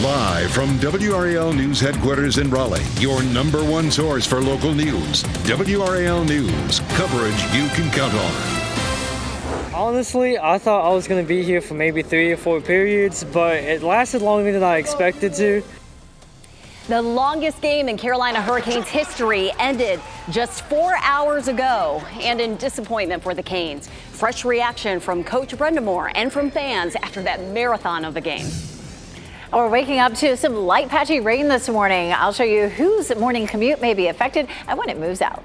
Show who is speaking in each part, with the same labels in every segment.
Speaker 1: Live from WRAL News Headquarters in Raleigh, your #1 source for local news. WRAL News, coverage you can count on.
Speaker 2: Honestly, I thought I was going to be here for maybe 3 or 4 periods, but it lasted longer than I expected to.
Speaker 3: The longest game in Carolina Hurricanes history ended just 4 hours ago, and in disappointment for the Canes. Fresh reaction from Coach Brendamore and from fans after that marathon of a game.
Speaker 4: We're waking up to some light patchy rain this morning. I'll show you whose morning commute may be affected and when it moves out.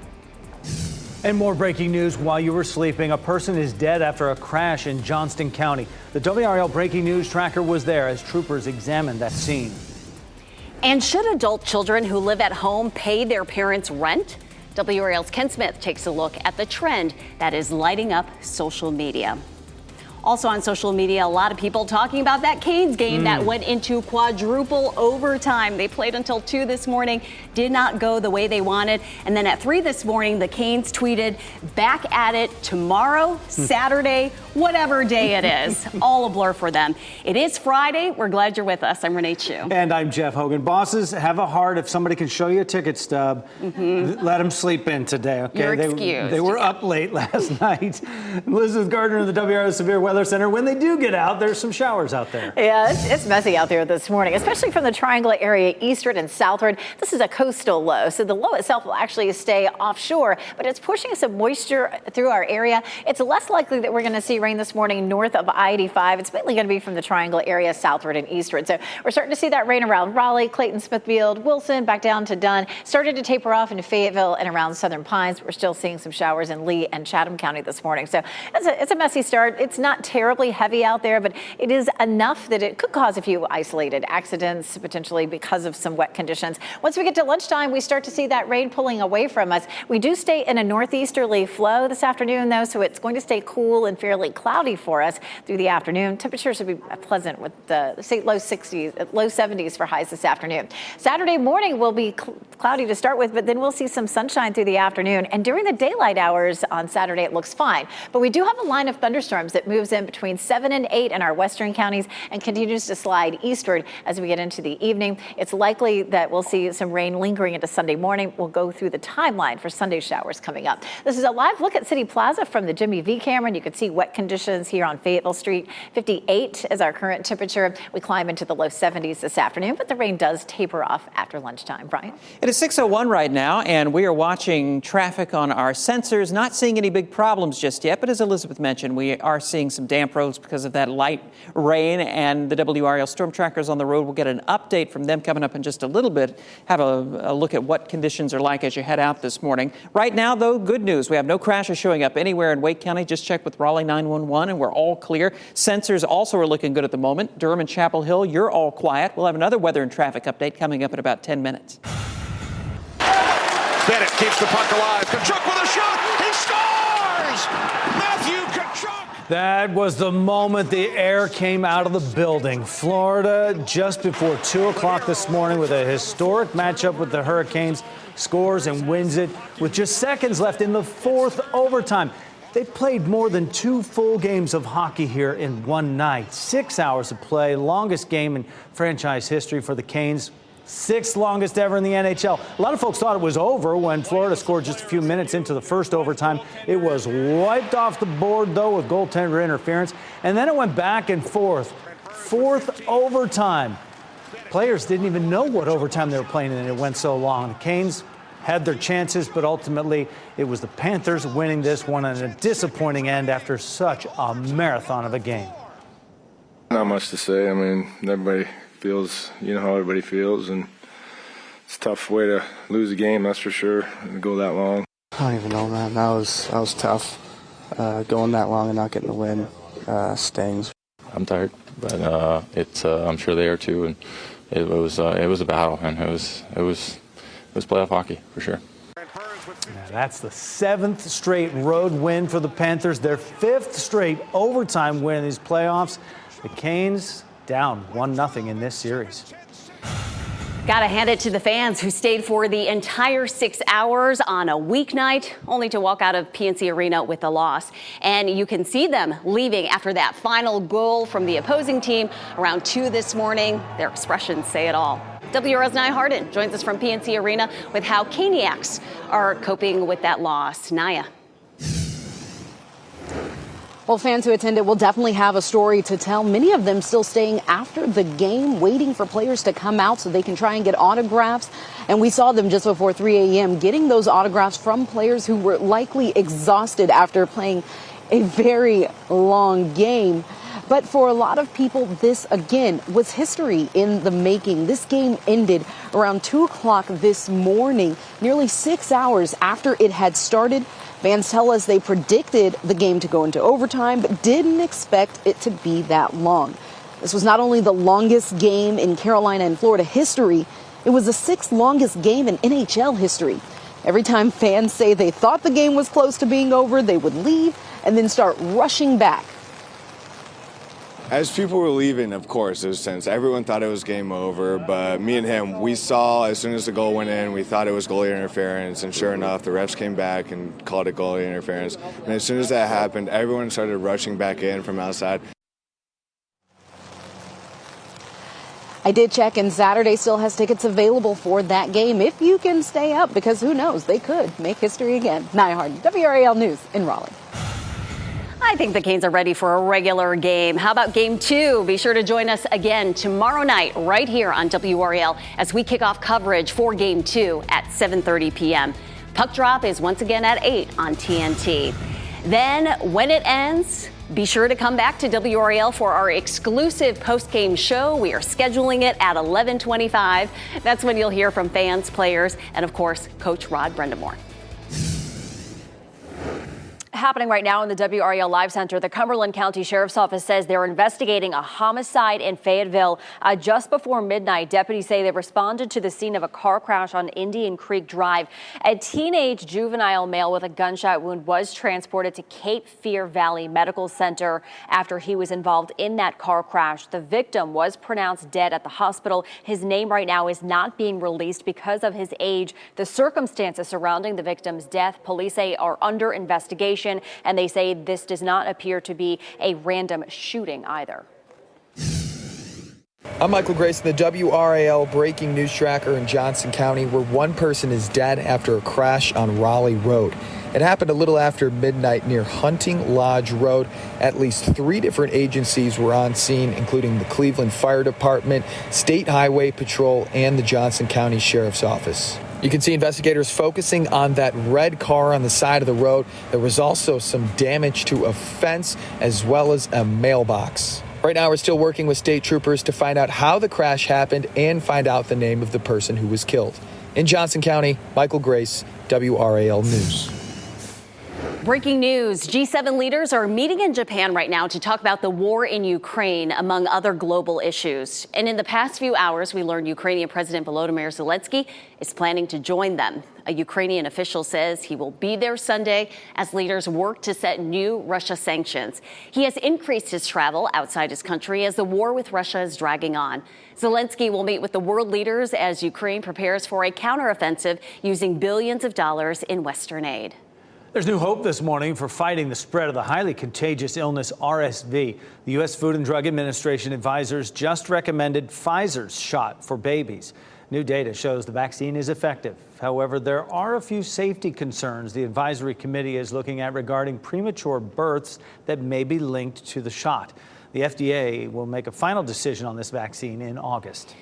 Speaker 5: And more breaking news while you were sleeping. A person is dead after a crash in Johnston County. The WRAL breaking news tracker was there as troopers examined that scene.
Speaker 3: And should adult children who live at home pay their parents' rent? WRAL's Ken Smith takes a look at the trend that is lighting up social media. Also on social media, a lot of people talking about that Canes game that went into quadruple overtime. They played until 2 this morning, did not go the way they wanted. And then at 3 this morning, the Canes tweeted, back at it tomorrow, Saturday, whatever day it is. All a blur for them. It is Friday. We're glad you're with us. I'm Renee Chu.
Speaker 5: And I'm Jeff Hogan. Bosses, have a heart. If somebody can show you a ticket stub, let them sleep in today, okay?
Speaker 3: You're excused.
Speaker 5: They were up late last night. Elizabeth Gardner in the WRAL Severe Weather Center. When they do get out, there's some showers out there.
Speaker 4: Yeah, it's messy out there this morning, especially from the Triangle area eastward and southward. This is a coastal low, so the low itself will actually stay offshore, but it's pushing some moisture through our area. It's less likely that we're going to see rain this morning north of I-85. It's mainly going to be from the Triangle area southward and eastward. So we're starting to see that rain around Raleigh, Clayton, Smithfield, Wilson, back down to Dunn. Started to taper off in Fayetteville and around Southern Pines. We're still seeing some showers in Lee and Chatham County this morning. So it's a messy start. It's not terribly heavy out there, but it is enough that it could cause a few isolated accidents, potentially because of some wet conditions. Once we get to lunchtime, we start to see that rain pulling away from us. We do stay in a northeasterly flow this afternoon, though, so it's going to stay cool and fairly cloudy for us through the afternoon. Temperatures should be pleasant with the low 60s, low 70s for highs this afternoon. Saturday morning will be cloudy to start with, but then we'll see some sunshine through the afternoon. And during the daylight hours on Saturday, it looks fine. But we do have a line of thunderstorms that moves in between 7 and 8 in our western counties and continues to slide eastward as we get into the evening. It's likely that we'll see some rain lingering into Sunday morning. We'll go through the timeline for Sunday showers coming up. This is a live look at City Plaza from the Jimmy V camera, and you can see wet conditions here on Fayetteville Street. 58 is our current temperature. We climb into the low 70s this afternoon, but the rain does taper off after lunchtime. Brian?
Speaker 6: It is 6:01 right now, and we are watching traffic on our sensors, not seeing any big problems just yet, but as Elizabeth mentioned, we are seeing some damp roads because of that light rain, and the WRAL storm trackers on the road. We'll get an update from them coming up in just a little bit. Have a look at what conditions are like as you head out this morning. Right now, though, good news. We have no crashes showing up anywhere in Wake County. Just check with Raleigh 911, and we're all clear. Sensors also are looking good at the moment. Durham and Chapel Hill, you're all quiet. We'll have another weather and traffic update coming up in about 10 minutes.
Speaker 7: Bennett keeps the puck alive. Kachuk with a shot. He scores! Matthew Kachuk!
Speaker 5: That was the moment the air came out of the building. Florida, just before 2 o'clock this morning with a historic matchup with the Hurricanes, scores and wins it with just seconds left in the 4th overtime. They played more than 2 full games of hockey here in one night. 6 hours of play, longest game in franchise history for the Canes. 6th longest ever in the NHL. A lot of folks thought it was over when Florida scored just a few minutes into the first overtime. It was wiped off the board, though, with goaltender interference. And then it went back and forth. 4th overtime. Players didn't even know what overtime they were playing in. It went so long. The Canes had their chances, but ultimately it was the Panthers winning this one on a disappointing end after such a marathon of a game.
Speaker 8: Not much to say. I mean, everybody feels, you know how everybody feels, and it's a tough way to lose a game, that's for sure, and go that long.
Speaker 9: I don't even know, man. That was tough. Going that long and not getting the win stings.
Speaker 10: I'm tired, but I'm sure they are too, and it was a battle, and it was playoff hockey for sure.
Speaker 5: Yeah, that's the 7th straight road win for the Panthers, their 5th straight overtime win in these playoffs. The Canes down 1-0 in this series.
Speaker 3: Gotta hand it to the fans who stayed for the entire 6 hours on a weeknight, only to walk out of PNC Arena with a loss. And you can see them leaving after that final goal from the opposing team around 2 this morning. Their expressions say it all. WRAL's Nia Harden joins us from PNC Arena with how Caniacs are coping with that loss. Nia.
Speaker 11: Well, fans who attended will definitely have a story to tell. Many of them still staying after the game, waiting for players to come out so they can try and get autographs. And we saw them just before 3 a.m. getting those autographs from players who were likely exhausted after playing a very long game. But for a lot of people, this, again, was history in the making. This game ended around 2 o'clock this morning, nearly 6 hours after it had started. Fans tell us they predicted the game to go into overtime, but didn't expect it to be that long. This was not only the longest game in Carolina and Florida history, it was the 6th longest game in NHL history. Every time fans say they thought the game was close to being over, they would leave and then start rushing back.
Speaker 12: As people were leaving, of course, there's sense. Everyone thought it was game over, but me and him, we saw as soon as the goal went in, we thought it was goalie interference, and sure enough, the refs came back and called it goalie interference. And as soon as that happened, everyone started rushing back in from outside.
Speaker 11: I did check, and Saturday still has tickets available for that game if you can stay up, because who knows, they could make history again. Nia Harden, WRAL News in Raleigh.
Speaker 3: I think the Canes are ready for a regular game. How about game 2? Be sure to join us again tomorrow night right here on WRAL as we kick off coverage for game 2 at 7:30 p.m. Puck drop is once again at 8 on TNT. Then when it ends, be sure to come back to WRAL for our exclusive post-game show. We are scheduling it at 11:25. That's when you'll hear from fans, players, and of course, Coach Rod Brendamore.
Speaker 13: Happening right now in the WRAL Live Center, the Cumberland County Sheriff's Office says they're investigating a homicide in Fayetteville. Just before midnight, deputies say they responded to the scene of a car crash on Indian Creek Drive. A teenage juvenile male with a gunshot wound was transported to Cape Fear Valley Medical Center after he was involved in that car crash. The victim was pronounced dead at the hospital. His name right now is not being released because of his age. The circumstances surrounding the victim's death, police say, are under investigation. And they say this does not appear to be a random shooting either.
Speaker 14: I'm Michael Grayson, the WRAL breaking news tracker in Johnson County, where one person is dead after a crash on Raleigh Road. It happened a little after midnight near Hunting Lodge Road. At least 3 different agencies were on scene, including the Cleveland Fire Department, State Highway Patrol, and the Johnson County Sheriff's Office. You can see investigators focusing on that red car on the side of the road. There was also some damage to a fence as well as a mailbox. Right now, we're still working with state troopers to find out how the crash happened and find out the name of the person who was killed. In Johnson County, Michael Grace, WRAL News.
Speaker 3: Breaking news. G7 leaders are meeting in Japan right now to talk about the war in Ukraine, among other global issues. And in the past few hours, we learned Ukrainian President Volodymyr Zelensky is planning to join them. A Ukrainian official says he will be there Sunday as leaders work to set new Russia sanctions. He has increased his travel outside his country as the war with Russia is dragging on. Zelensky will meet with the world leaders as Ukraine prepares for a counteroffensive using billions of dollars in Western aid.
Speaker 5: There's new hope this morning for fighting the spread of the highly contagious illness RSV. The U.S. Food and Drug Administration advisors just recommended Pfizer's shot for babies. New data shows the vaccine is effective. However, there are a few safety concerns the advisory committee is looking at regarding premature births that may be linked to the shot. The FDA will make a final decision on this vaccine in August.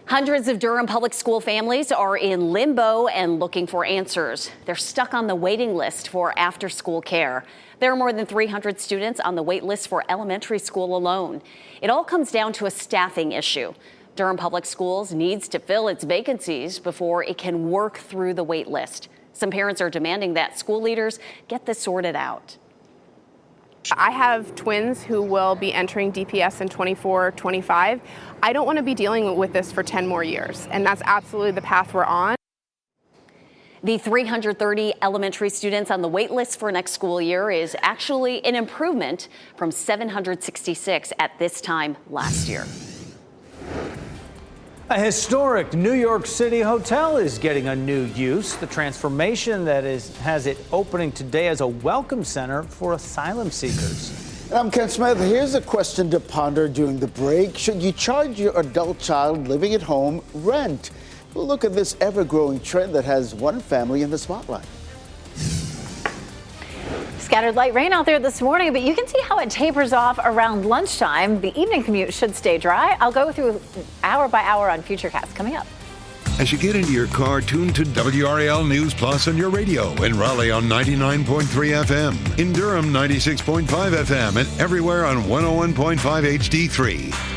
Speaker 3: Hundreds of Durham public school families are in limbo and looking for answers. They're stuck on the waiting list for after-school care. There are more than 300 students on the wait list for elementary school alone. It all comes down to a staffing issue. Durham Public Schools needs to fill its vacancies before it can work through the wait list. Some parents are demanding that school leaders get this sorted out.
Speaker 15: I have twins who will be entering DPS in 24-25. I don't want to be dealing with this for 10 more years, and that's absolutely the path we're on.
Speaker 3: The 330 elementary students on the wait list for next school year is actually an improvement from 766 at this time last year.
Speaker 5: A historic New York City hotel is getting a new use. The transformation has it opening today as a welcome center for asylum seekers.
Speaker 16: And I'm Ken Smith. Here's a question to ponder during the break. Should you charge your adult child living at home rent? We'll look at this ever-growing trend that has one family in the spotlight.
Speaker 4: Scattered light rain out there this morning, but you can see how it tapers off around lunchtime. The evening commute should stay dry. I'll go through hour by hour on Futurecast coming up.
Speaker 1: As you get into your car, tune to WRAL News Plus on your radio. In Raleigh on 99.3 FM. In Durham, 96.5 FM. And everywhere on 101.5 HD3.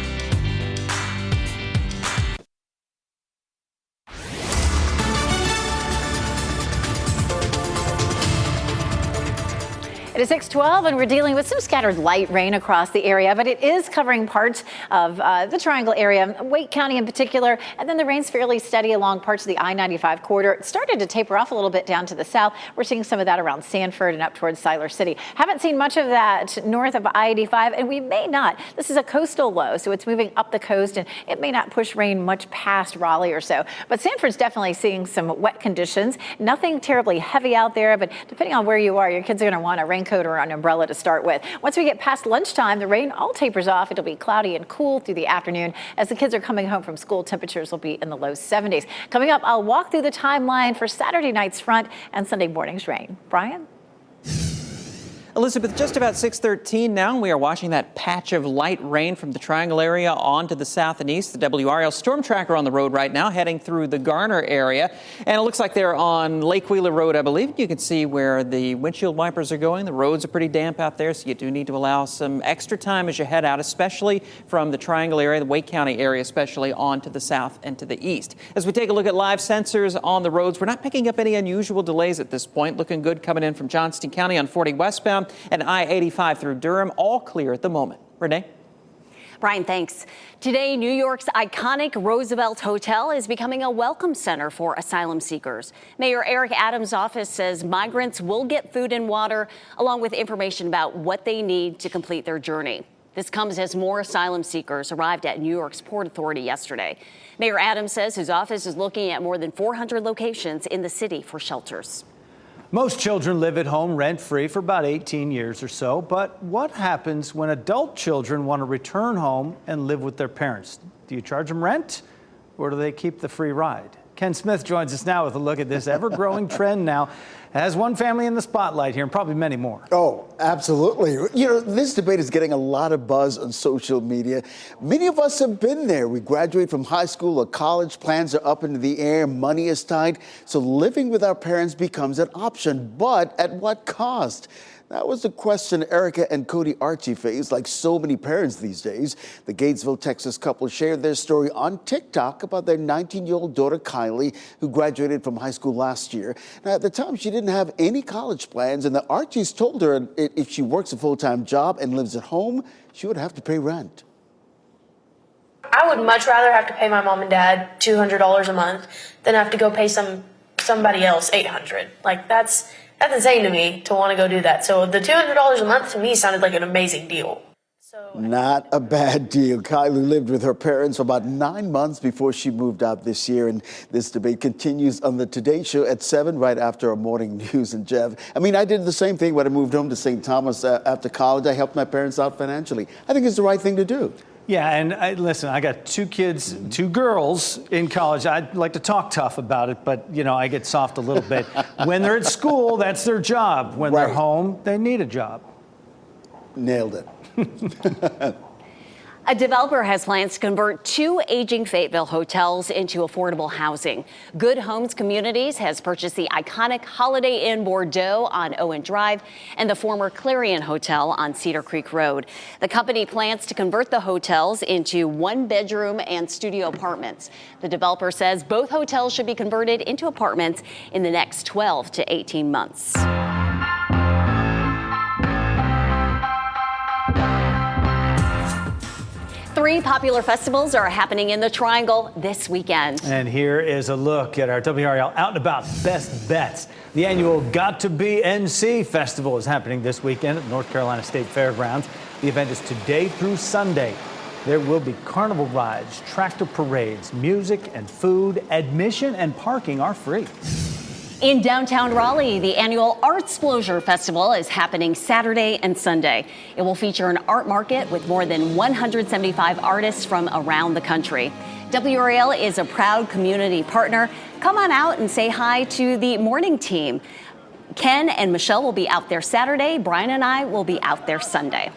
Speaker 4: It is 6:12, and we're dealing with some scattered light rain across the area, but it is covering parts of the Triangle area, Wake County in particular, and then the rain's fairly steady along parts of the I-95 corridor. It started to taper off a little bit down to the south. We're seeing some of that around Sanford and up towards Siler City. Haven't seen much of that north of I-85, and we may not. This is a coastal low, so it's moving up the coast, and it may not push rain much past Raleigh or so. But Sanford's definitely seeing some wet conditions. Nothing terribly heavy out there, but depending on where you are, your kids are going to want a raincoat or an umbrella to start with. Once we get past lunchtime, the rain all tapers off. It'll be cloudy and cool through the afternoon. As the kids are coming home from school, temperatures will be in the low 70s. Coming up, I'll walk through the timeline for Saturday night's front and Sunday morning's rain. Brian?
Speaker 6: Elizabeth, just about 6:13 now. We are watching that patch of light rain from the Triangle area on to the south and east. The WRAL storm tracker on the road right now, heading through the Garner area. And it looks like they're on Lake Wheeler Road, I believe. You can see where the windshield wipers are going. The roads are pretty damp out there, so you do need to allow some extra time as you head out, especially from the Triangle area, the Wake County area, especially on to the south and to the east. As we take a look at live sensors on the roads, we're not picking up any unusual delays at this point. Looking good coming in from Johnston County on 40 westbound. And I-85 through Durham, all clear at the moment. Renee?
Speaker 3: Brian, thanks. Today, New York's iconic Roosevelt Hotel is becoming a welcome center for asylum seekers. Mayor Eric Adams' office says migrants will get food and water, along with information about what they need to complete their journey. This comes as more asylum seekers arrived at New York's Port Authority yesterday. Mayor Adams says his office is looking at more than 400 locations in the city for shelters.
Speaker 5: Most children live at home rent-free for about 18 years or so. But what happens when adult children want to return home and live with their parents? Do you charge them rent, or do they keep the free ride? Ken Smith joins us now with a look at this ever-growing trend now. Has one family in the spotlight here, and probably many more.
Speaker 16: Oh, absolutely. You know, this debate is getting a lot of buzz on social media. Many of us have been there. We graduate from high school or college, plans are up into the air, money is tight, so living with our parents becomes an option. But at what cost? That was the question Erica and Cody Archie faced, like so many parents these days. The Gatesville, Texas couple shared their story on TikTok about their 19-year-old daughter, Kylie, who graduated from high school last year. Now, at the time, she didn't have any college plans, and the Archies told her if she works a full-time job and lives at home, she would have to pay rent.
Speaker 17: I would much rather have to pay my mom and dad $200 a month than have to go pay somebody else $800. Like, that's insane to me to want to go do that. So the $200 a month to me sounded like an amazing deal.
Speaker 16: Not a bad deal. Kylie lived with her parents for about 9 months before she moved out this year. And this debate continues on the Today Show at 7 right after our morning news. And Jeff, I mean, I did the same thing when I moved home to St. Thomas after college. I helped my parents out financially. I think it's the right thing to do.
Speaker 5: Yeah, and listen, I got 2 kids, 2 girls in college. I'd like to talk tough about it, but, you know, I get soft a little bit. When they're at school, that's their job. When they're home, they need a job.
Speaker 16: Nailed it.
Speaker 3: A developer has plans to convert 2 aging Fayetteville hotels into affordable housing. Good Homes Communities has purchased the iconic Holiday Inn Bordeaux on Owen Drive and the former Clarion Hotel on Cedar Creek Road. The company plans to convert the hotels into 1-bedroom and studio apartments. The developer says both hotels should be converted into apartments in the next 12 to 18 months. Three popular festivals are happening in the Triangle this weekend.
Speaker 5: And here is a look at our WRAL Out and About Best Bets. The annual Got to Be NC Festival is happening this weekend at North Carolina State Fairgrounds. The event is today through Sunday. There will be carnival rides, tractor parades, music and food. Admission and parking are free.
Speaker 3: In downtown Raleigh, the annual Artsplosion Festival is happening Saturday and Sunday. It will feature an art market with more than 175 artists from around the country. WRAL is a proud community partner. Come on out and say hi to the morning team. Ken and Michelle will be out there Saturday. Brian and I will be out there Sunday.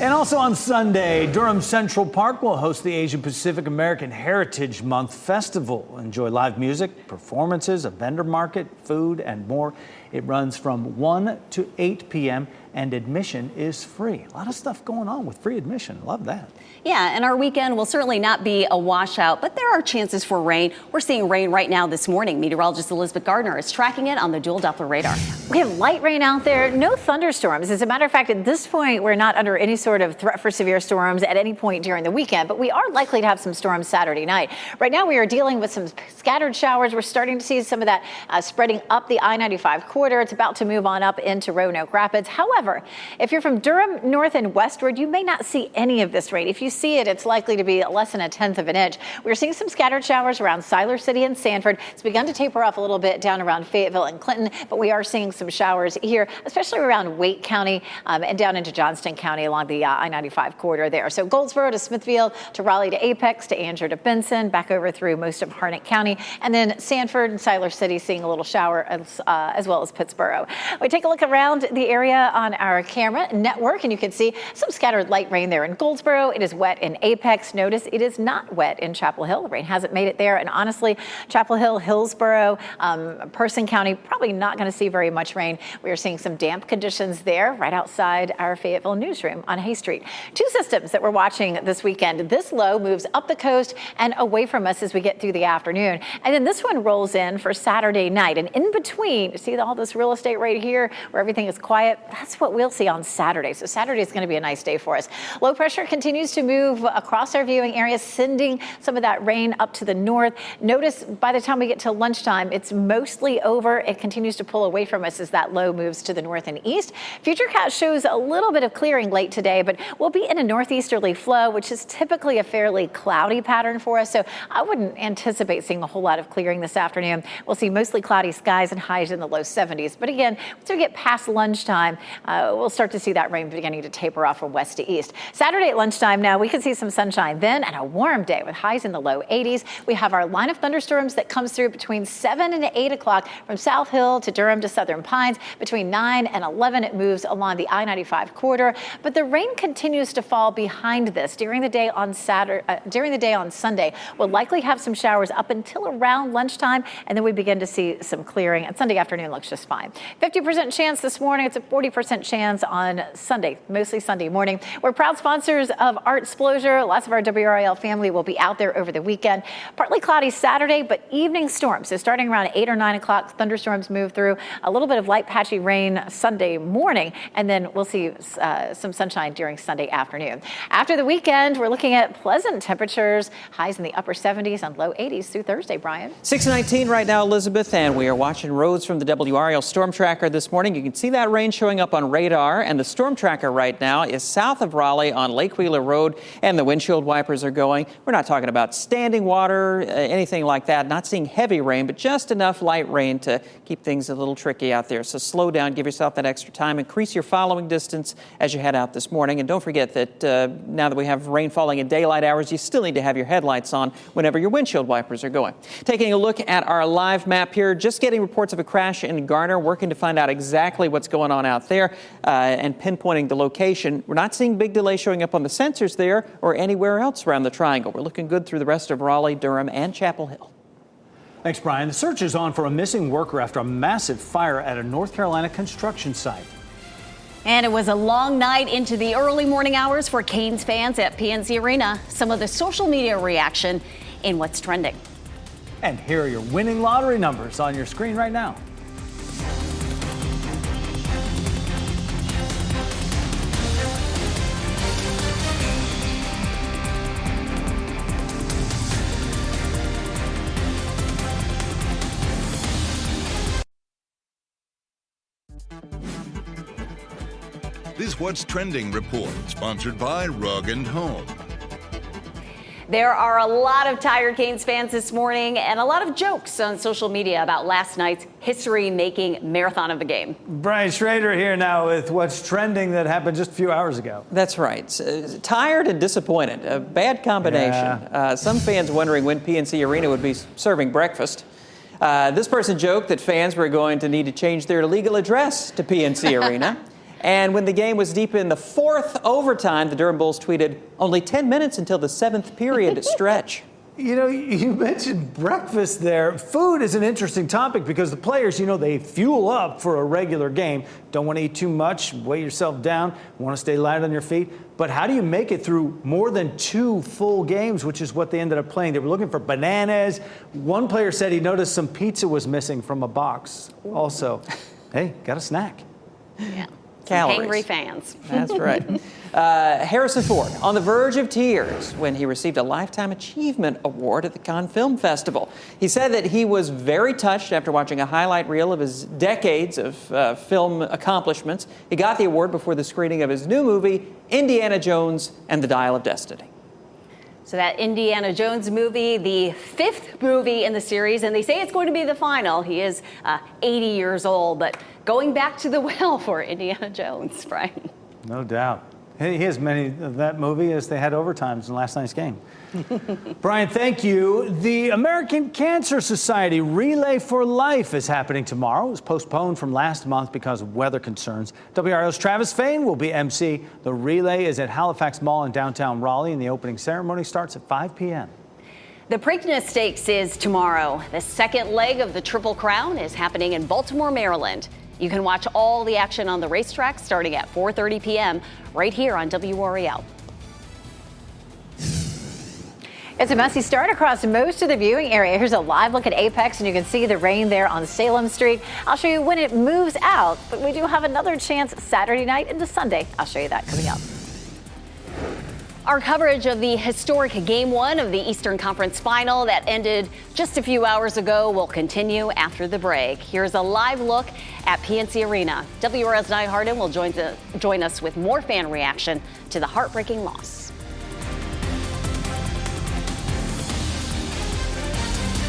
Speaker 5: And also on Sunday, Durham Central Park will host the Asian Pacific American Heritage Month Festival. Enjoy live music, performances, a vendor market, food, and more. It runs from 1 to 8 p.m. and admission is free. A lot of stuff going on with free admission. Love that.
Speaker 3: Yeah, and our weekend will certainly not be a washout, but there are chances for rain. We're seeing rain right now this morning. Meteorologist Elizabeth Gardner is tracking it on the dual Doppler radar.
Speaker 4: We have light rain out there, no thunderstorms. As a matter of fact, at this point, we're not under any sort of threat for severe storms at any point during the weekend, but we are likely to have some storms Saturday night. Right now, we are dealing with some scattered showers. We're starting to see some of that spreading up the I-95 corridor. It's about to move on up into Roanoke Rapids. However, if you're from Durham north and westward, you may not see any of this rain. If you see it, it's likely to be less than 1/10 of an inch. We're seeing some scattered showers around Siler City and Sanford. It's begun to taper off a little bit down around Fayetteville and Clinton, but we are seeing some showers here, especially around Wake County and down into Johnston County along the I-95 corridor there. So Goldsboro to Smithfield to Raleigh to Apex to Angier to Benson, back over through most of Harnett County, and then Sanford and Siler City seeing a little shower as well as Pittsboro. We take a look around the area on our camera network, and you can see some scattered light rain there in Goldsboro. It is wet in Apex. Notice it is not wet in Chapel Hill. The rain hasn't made it there, and honestly, Chapel Hill, Hillsboro, Person County, probably not going to see very much rain. We are seeing some damp conditions there right outside our Fayetteville newsroom on Hay Street. Two systems that we're watching this weekend. This low moves up the coast and away from us as we get through the afternoon, and then this one rolls in for Saturday night. And in between, you see all this real estate right here where everything is quiet? That's what we'll see on Saturday. So Saturday is going to be a nice day for us. Low pressure continues to move across our viewing area, sending some of that rain up to the north. Notice by the time we get to lunchtime, it's mostly over. It continues to pull away from us as that low moves to the north and east. Futurecast shows a little bit of clearing late today, but we'll be in a northeasterly flow, which is typically a fairly cloudy pattern for us. So I wouldn't anticipate seeing a whole lot of clearing this afternoon. We'll see mostly cloudy skies and highs in the low 70s. But again, once we get past lunchtime, we'll start to see that rain beginning to taper off from west to east. Saturday at lunchtime now, we could see some sunshine then and a warm day with highs in the low 80s. We have our line of thunderstorms that comes through between 7 and 8 o'clock from South Hill to Durham to Southern Pines. Between 9 and 11, it moves along the I-95 corridor. But the rain continues to fall behind this during the day on Sunday. We'll likely have some showers up until around lunchtime, and then we begin to see some clearing. And Sunday afternoon looks just fine. 50% chance this morning. It's a 40% chance on Sunday, mostly Sunday morning. We're proud sponsors of Artsplosion. Lots of our WRAL family will be out there over the weekend. Partly cloudy Saturday, but evening storms. So starting around 8 or 9 o'clock, thunderstorms move through. A little bit of light patchy rain Sunday morning, and then we'll see some sunshine during Sunday afternoon. After the weekend, we're looking at pleasant temperatures, highs in the upper 70s and low 80s through Thursday, Brian.
Speaker 6: 6:19 right now, Elizabeth, and we are watching roads from the WRAL Storm Tracker this morning. You can see that rain showing up on radar, and the Storm Tracker right now is south of Raleigh on Lake Wheeler Road, and the windshield wipers are going. We're not talking about standing water, anything like that. Not seeing heavy rain, but just enough light rain to keep things a little tricky out there. So slow down, give yourself that extra time, increase your following distance as you head out this morning. And don't forget that now that we have rain falling in daylight hours, you still need to have your headlights on whenever your windshield wipers are going. Taking a look at our live map here, just getting reports of a crash in Garner, working to find out exactly what's going on out there and pinpointing the location. We're not seeing big delay showing up on the sensors there or anywhere else around the triangle. We're looking good through the rest of Raleigh, Durham, and Chapel Hill.
Speaker 5: Thanks, Brian. The search is on for a missing worker after a massive fire at a North Carolina construction site.
Speaker 3: And it was a long night into the early morning hours for Canes fans at PNC Arena. Some of the social media reaction in What's Trending.
Speaker 5: And here are your winning lottery numbers on your screen right now.
Speaker 1: This What's Trending report, sponsored by Rug & Home.
Speaker 3: There are a lot of Tiger Canes fans this morning and a lot of jokes on social media about last night's history-making marathon of a game.
Speaker 5: Brian Schrader here now with what's trending that happened just a few hours ago.
Speaker 6: That's right. Tired and disappointed. A bad combination.
Speaker 5: Yeah.
Speaker 6: Some fans wondering when PNC Arena would be serving breakfast. This person joked that fans were going to need to change their legal address to PNC Arena. And when the game was deep in the fourth overtime, the Durham Bulls tweeted, only 10 minutes until the seventh period stretch.
Speaker 5: You know, you mentioned breakfast there. Food is an interesting topic because the players, they fuel up for a regular game. Don't want to eat too much, weigh yourself down, want to stay light on your feet. But how do you make it through more than 2 full games, which is what they ended up playing? They were looking for bananas. One player said he noticed some pizza was missing from a box. Also, hey, got a snack.
Speaker 3: Yeah.
Speaker 6: Calories.
Speaker 3: Angry fans.
Speaker 6: That's right. Harrison Ford on the verge of tears when he received a Lifetime Achievement Award at the Cannes Film Festival. He said that he was very touched after watching a highlight reel of his decades of film accomplishments. He got the award before the screening of his new movie, Indiana Jones and the Dial of Destiny.
Speaker 3: So that Indiana Jones movie, the 5th movie in the series, and they say it's going to be the final. He is 80 years old, but going back to the well for Indiana Jones, Brian.
Speaker 5: No doubt. He has many of that movie as they had overtimes in last night's game. Brian, thank you. The American Cancer Society Relay for Life is happening tomorrow. It was postponed from last month because of weather concerns. WRAL's Travis Fain will be MC. The relay is at Halifax Mall in downtown Raleigh, and the opening ceremony starts at 5 p.m.
Speaker 3: The Preakness Stakes is tomorrow. The second leg of the Triple Crown is happening in Baltimore, Maryland. You can watch all the action on the racetrack starting at 4:30 p.m. right here on WRAL.
Speaker 4: It's a messy start across most of the viewing area. Here's a live look at Apex, and you can see the rain there on Salem Street. I'll show you when it moves out, but we do have another chance Saturday night into Sunday. I'll show you that coming up.
Speaker 3: Our coverage of the historic Game 1 of the Eastern Conference Final that ended just a few hours ago will continue after the break. Here's a live look at PNC Arena. WRAL's Nye Harden will join us with more fan reaction to the heartbreaking loss.